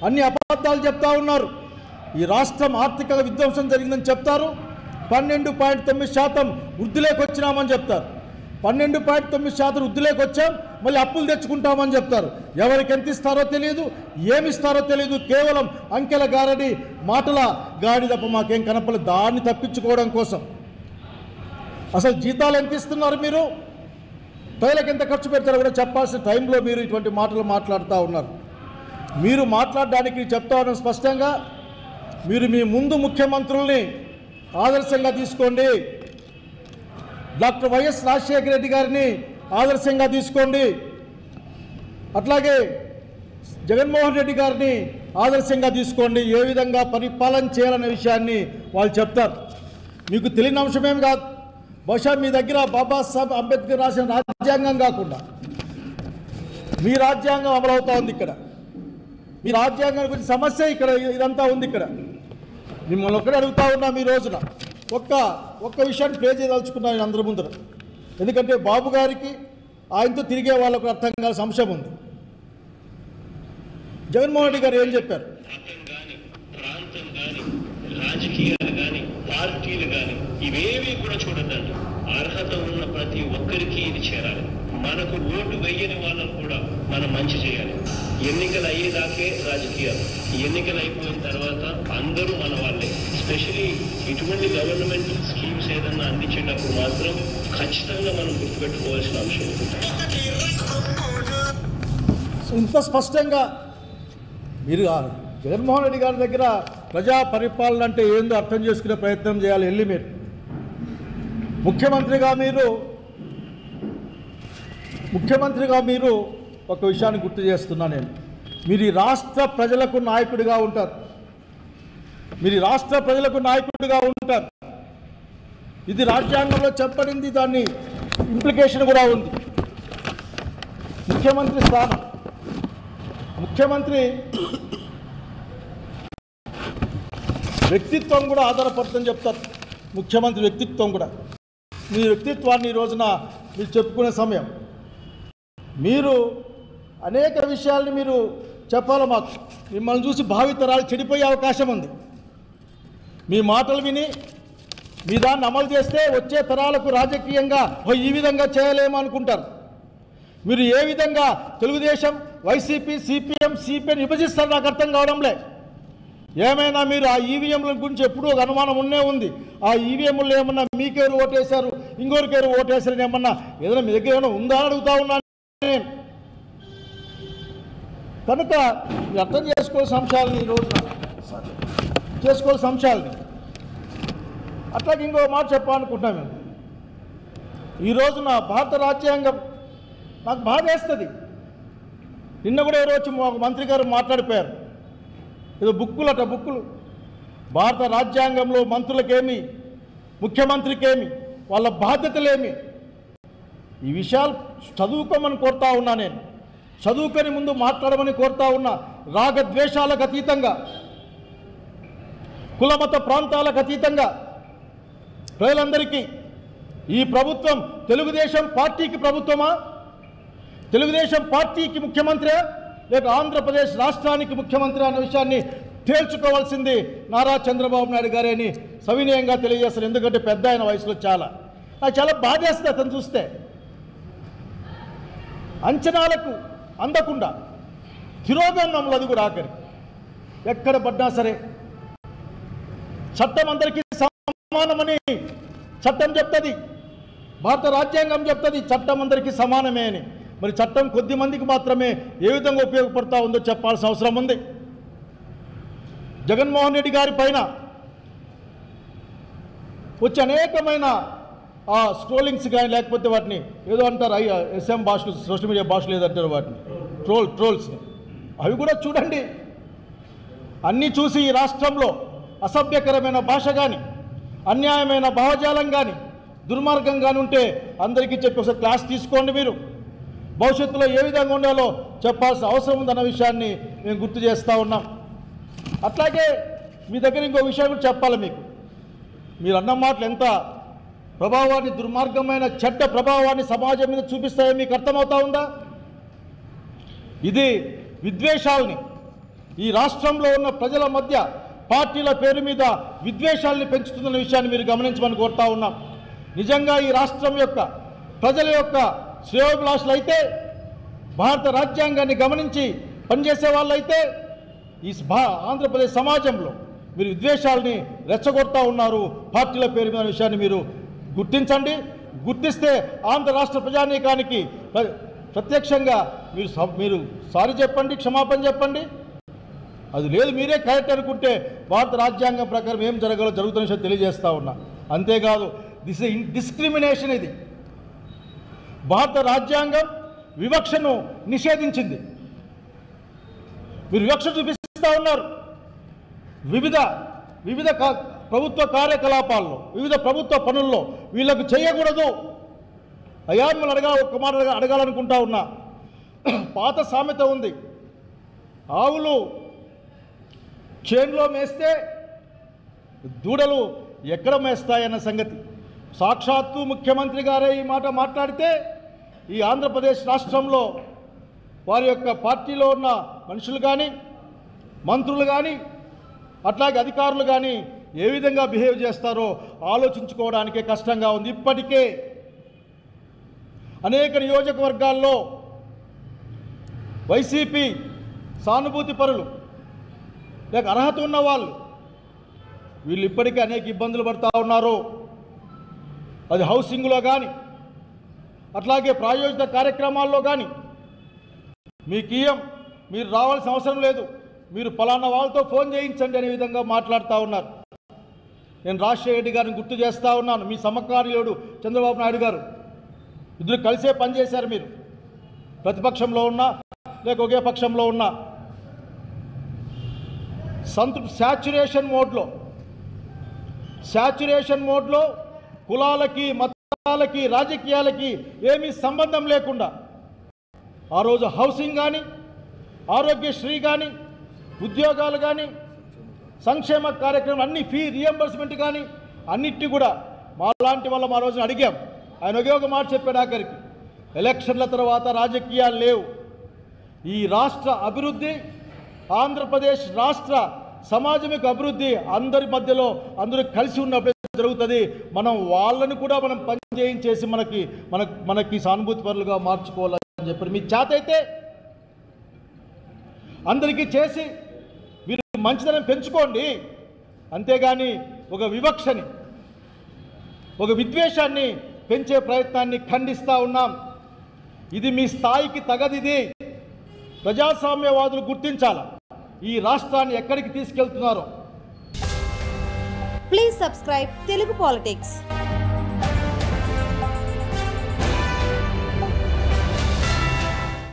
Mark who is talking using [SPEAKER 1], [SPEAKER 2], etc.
[SPEAKER 1] అన్ని అబద్ధాలు చెప్తా ఉన్నారు. ఈ రాష్ట్రం ఆర్థిక విధ్వంసం జరిగిందని చెప్తారు. 12.9% వృద్ధిలోకి వచ్చినామని చెప్తారు. 12.9% వృద్ధిలోకి వచ్చాం, మళ్ళీ అప్పులు తెచ్చుకుంటామని చెప్తారు. ఎవరికి ఎంత ఇస్తారో తెలియదు, ఏమిస్తారో తెలియదు. కేవలం అంకెల గారడి, మాటల గాడి తప్ప మాకేం కనపడలేదు. దాన్ని తప్పించుకోవడం కోసం అసలు జీతాలు ఎంత ఇస్తున్నారు, మీరు ప్రజలకు ఎంత ఖర్చు పెడతారో కూడా చెప్పాల్సిన టైంలో మీరు ఇటువంటి మాటలు మాట్లాడుతూ ఉన్నారు. మీరు మాట్లాడడానికి చెప్తా ఉన్నాం స్పష్టంగా, మీరు మీ ముందు ముఖ్యమంత్రుల్ని ఆదర్శంగా తీసుకోండి. డాక్టర్ వైఎస్ రాజశేఖర రెడ్డి గారిని ఆదర్శంగా తీసుకోండి. అట్లాగే జగన్మోహన్ రెడ్డి గారిని ఆదర్శంగా తీసుకోండి. ఏ విధంగా పరిపాలన చేయాలనే విషయాన్ని వాళ్ళు చెప్తారు. మీకు తెలియని అంశమేమి కాదు. బహుశా మీ దగ్గర బాబాసాహెబ్ అంబేద్కర్ రాసిన రాజ్యాంగం కాకుండా మీ రాజ్యాంగం అమలవుతూ ఉంది. ఇక్కడ మీ రాజ్యాంగం గురించి సమస్య ఇక్కడ ఇదంతా ఉంది. ఇక్కడ మిమ్మల్ని ఒక్కడే అడుగుతా ఉన్నా. మీ రోజున ఒక్క విషయాన్ని ప్లే చేయదలుచుకున్నాను నేను అందరి ముందర. ఎందుకంటే బాబు గారికి ఆయనతో తిరిగే వాళ్ళకు అర్థం కావాల్సిన అంశం ఉంది. జగన్మోహన్ రెడ్డి గారు ఏం చెప్పారు?
[SPEAKER 2] ప్రాంతం కానీ రాజకీయాలు కానీ పార్టీలు కానీ ఇవేవి కూడా చూడద్దండి. అర్హత ఉన్న ప్రతి ఒక్కరికి ఇది చేరాలి. మనకు ఓటు వేయని వాళ్ళకు కూడా మనం మంచి చేయాలి. ఎన్నికలు అయ్యేదాకే రాజకీయాలు, ఎన్నికలు అయిపోయిన తర్వాత అందరూ మన వాళ్ళే. స్పెషలీ ఇటువంటి గవర్నమెంట్ స్కీమ్స్ ఏదన్నా అందించేటప్పుడు మాత్రం ఖచ్చితంగా మనం గుర్తుపెట్టుకోవాల్సిన అంశం.
[SPEAKER 1] ఇంత స్పష్టంగా మీరు జగన్మోహన్ రెడ్డి గారి దగ్గర ప్రజా పరిపాలన అంటే ఏందో అర్థం చేసుకునే ప్రయత్నం చేయాలి. వెళ్ళి మీరు ముఖ్యమంత్రిగా మీరు ఒక విషయాన్ని గుర్తు చేస్తున్నా నేను. మీరు ఈ రాష్ట్ర ప్రజలకు నాయకుడిగా ఉంటారు. ఇది రాజ్యాంగంలో చెప్పబడింది. దాన్ని ఇంప్లికేషన్ కూడా ఉంది. ముఖ్యమంత్రి స్థానం, ముఖ్యమంత్రి వ్యక్తిత్వం కూడా ఆధారపడుతుందని చెప్తారు. ముఖ్యమంత్రి వ్యక్తిత్వం కూడా, మీ వ్యక్తిత్వాన్ని ఈ రోజున మీరు చెప్పుకునే సమయం. మీరు అనేక విషయాల్ని మీరు చెప్పాలి మాకు. మిమ్మల్ని చూసి భావితరాలు చెడిపోయే అవకాశం ఉంది. మీ మాటలు విని మీ దాన్ని అమలు చేస్తే వచ్చే తరాలకు రాజకీయంగా ఈ విధంగా చేయలేమో అనుకుంటారు. మీరు ఏ విధంగా తెలుగుదేశం, వైసీపీ, సిపిఎం, సిపిఎం విభజిస్తారు నాకు అర్థం కావడంలే. ఏమైనా మీరు ఆ ఈవీఎంల గురించి ఎప్పుడూ ఒక అనుమానం ఉంది. ఆ ఈవీఎంలు ఏమన్నా మీకెవరు ఓటేశారు, ఇంకొకరికెవరు ఓటేశారని ఏమన్నా ఏదైనా మీ దగ్గర ఏమైనా ఉందా అని అడుగుతా ఉన్నాను నేను. కనుక మీరు అర్థం చేసుకోవాల్సిన అంశాలని ఈ రోజున అట్లాగే ఇంకో మాట చెప్పాలనుకుంటున్నాను నేను. ఈ రోజున భారత రాజ్యాంగం నాకు బాధ వేస్తుంది. నిన్న కూడా ఎవరో వచ్చి ఒక మంత్రి గారు మాట్లాడిపోయారు. ఏదో బుక్కులు భారత రాజ్యాంగంలో మంత్రులకేమి, ముఖ్యమంత్రికేమి, వాళ్ళ బాధ్యతలేమి, ఈ విషయాలు చదువుకోమని కోరుతా ఉన్నా నేను. చదువుకొని ముందు మాట్లాడమని కోరుతా ఉన్నా. రాగద్వేషాలకు అతీతంగా, కులమత ప్రాంతాలకు అతీతంగా ప్రజలందరికీ ఈ ప్రభుత్వం తెలుగుదేశం పార్టీకి ప్రభుత్వమా, తెలుగుదేశం పార్టీకి ముఖ్యమంత్రి, లేక ఆంధ్రప్రదేశ్ రాష్ట్రానికి ముఖ్యమంత్రి అన్న విషయాన్ని తేల్చుకోవాల్సింది నారా చంద్రబాబు నాయుడు గారే అని సవినయంగా తెలియజేస్తారు. ఎందుకంటే పెద్ద ఆయన వయసులో నాకు చాలా బాధేస్తుంది అతను చూస్తే. అంచనాలకు అందకుండా తిరోగమనంలో అది కూడా ఆఖరి ఎక్కడ పడ్డా సరే చట్టం అందరికీ సమానమని చట్టం చెప్తుంది. భారత రాజ్యాంగం చెప్తుంది చట్టం అందరికీ సమానమే అని. మరి చట్టం కొద్ది మందికి మాత్రమే ఏ విధంగా ఉపయోగపడతా ఉందో చెప్పాల్సిన అవసరం ఉంది. జగన్మోహన్ రెడ్డి గారి పైన వచ్చి అనేకమైన స్క్రోలింగ్స్ కానీ లేకపోతే వాటిని ఏదో అంటారు ఎస్ఎం భాషలు, సోషల్ మీడియా భాషలు ఏదంటారు వాటిని ట్రోల్స్ని, అవి కూడా చూడండి. అన్నీ చూసి ఈ రాష్ట్రంలో అసభ్యకరమైన భాష కానీ, అన్యాయమైన భావజాలం కానీ, దుర్మార్గం కానీ ఉంటే అందరికీ చెప్పి ఒకసారి క్లాస్ తీసుకోండి. మీరు భవిష్యత్తులో ఏ విధంగా ఉండాలో చెప్పాల్సిన అవసరం ఉందన్న విషయాన్ని మేము గుర్తు చేస్తూ ఉన్నాం. అట్లాగే మీ దగ్గర ఇంకో విషయం కూడా చెప్పాలి మీకు. మీరు అన్న మాటలు ఎంత ప్రభావాన్ని, దుర్మార్గమైన చెడ్డ ప్రభావాన్ని సమాజం మీద చూపిస్తాయో మీకు అర్థమవుతా ఉందా? ఇది విద్వేషాలని, ఈ రాష్ట్రంలో ఉన్న ప్రజల మధ్య పార్టీల పేరు మీద విద్వేషాలని పెంచుతున్న విషయాన్ని మీరు గమనించమని కోరుతా ఉన్నాం. నిజంగా ఈ రాష్ట్రం యొక్క ప్రజల యొక్క శ్రేయోభిలాషులు అయితే, భారత రాజ్యాంగాన్ని గమనించి పనిచేసే వాళ్ళైతే ఈ ఆంధ్రప్రదేశ్ సమాజంలో మీరు విద్వేషాలని రెచ్చగొడతా ఉన్నారు పార్టీల పేరు మీద విషయాన్ని మీరు గుర్తించండి. గుర్తిస్తే ఆంధ్ర రాష్ట్ర ప్రజానీకానికి ప్రత్యక్షంగా మీరు సారీ చెప్పండి, క్షమాపణ చెప్పండి. అది లేదు మీరే కరెక్ట్ అనుకుంటే భారత రాజ్యాంగం ప్రకారం ఏం జరగాలో జరుగుతున్న విషయం తెలియజేస్తూ ఉన్నా. అంతేకాదు డిస్క్రిమినేషన్. ఇది భారత రాజ్యాంగం వివక్షను నిషేధించింది. మీరు వివక్ష చూపిస్తూ ఉన్నారు. వివిధ ప్రభుత్వ కార్యకలాపాల్లో, వివిధ ప్రభుత్వ పనుల్లో వీళ్ళకు చేయకూడదు. అయ్యా మిమ్మల్ని ఒక్క మాట అడగాలనుకుంటా ఉన్నా. పాత సామెత ఉంది, ఆవులు చేనులో మేస్తే దూడలు ఎక్కడ మేస్తాయన్న సంగతి. సాక్షాత్తు ముఖ్యమంత్రి గారే ఈ మాట మాట్లాడితే ఈ ఆంధ్రప్రదేశ్ రాష్ట్రంలో వారి యొక్క పార్టీలో ఉన్న మనుషులు కానీ, మంత్రులు కానీ, అట్లాగే అధికారులు కానీ ఏ విధంగా బిహేవ్ చేస్తారో ఆలోచించుకోవడానికే కష్టంగా ఉంది. ఇప్పటికే అనేక నియోజకవర్గాల్లో వైసీపీ సానుభూతి పరులు లేక అర్హత ఉన్న వాళ్ళు వీళ్ళు ఇప్పటికే అనేక ఇబ్బందులు పడుతూ ఉన్నారు. అది హౌసింగ్లో కానీ, అట్లాగే ప్రాయోజిత కార్యక్రమాల్లో కానీ మీరు రావాల్సిన అవసరం లేదు, మీరు పలానా వాళ్ళతో ఫోన్ చేయించండి అనే విధంగా మాట్లాడుతూ ఉన్నారు. నేను రాజశేఖర రెడ్డి గారిని గుర్తు చేస్తూ ఉన్నాను. మీ సమకాలీయుడు చంద్రబాబు నాయుడు గారు ఇద్దరు కలిసే పనిచేశారు. మీరు ప్రతిపక్షంలో ఉన్నా లేక ఒకే పక్షంలో ఉన్నా శాచ్యురేషన్ మోడ్లో కులాలకి, మతాలకి, రాజకీయాలకి ఏమీ సంబంధం లేకుండా ఆ రోజు హౌసింగ్ కానీ, ఆరోగ్యశ్రీ కానీ, ఉద్యోగాలు కానీ, సంక్షేమ కార్యక్రమం అన్ని ఫీ రియంబర్స్మెంట్ కానీ అన్నిటి కూడా మాలాంటి వాళ్ళం ఆ రోజున అడిగాం. ఆయన ఒకే ఒక మాట చెప్పాడు, ఆఖరికి ఎలక్షన్ల తర్వాత రాజకీయాలు లేవు, ఈ రాష్ట్ర అభివృద్ధి, ఆంధ్రప్రదేశ్ రాష్ట్ర సమాజం యొక్క అభివృద్ధి అందరి మధ్యలో అందరూ కలిసి ఉన్నప్పుడే జరుగుతుంది. మనం వాళ్ళని కూడా మనం పని చేయించేసి మనకి సానుభూతి పరులుగా మార్చుకోవాలని చెప్పారు. మీ చేత అయితే అందరికీ చేసి మీరు మంచితనం పెంచుకోండి, అంతేగాని ఒక వివక్షని, ఒక విద్వేషాన్ని పెంచే ప్రయత్నాన్ని ఖండిస్తూ ఉన్నాం. ఇది మీ స్థాయికి తగదిది. ప్రజాస్వామ్యవాదులు గుర్తించాలి ఈ రాష్ట్రాన్ని ఎక్కడికి తీసుకెళ్తున్నారో.
[SPEAKER 3] Please subscribe Telugu politics.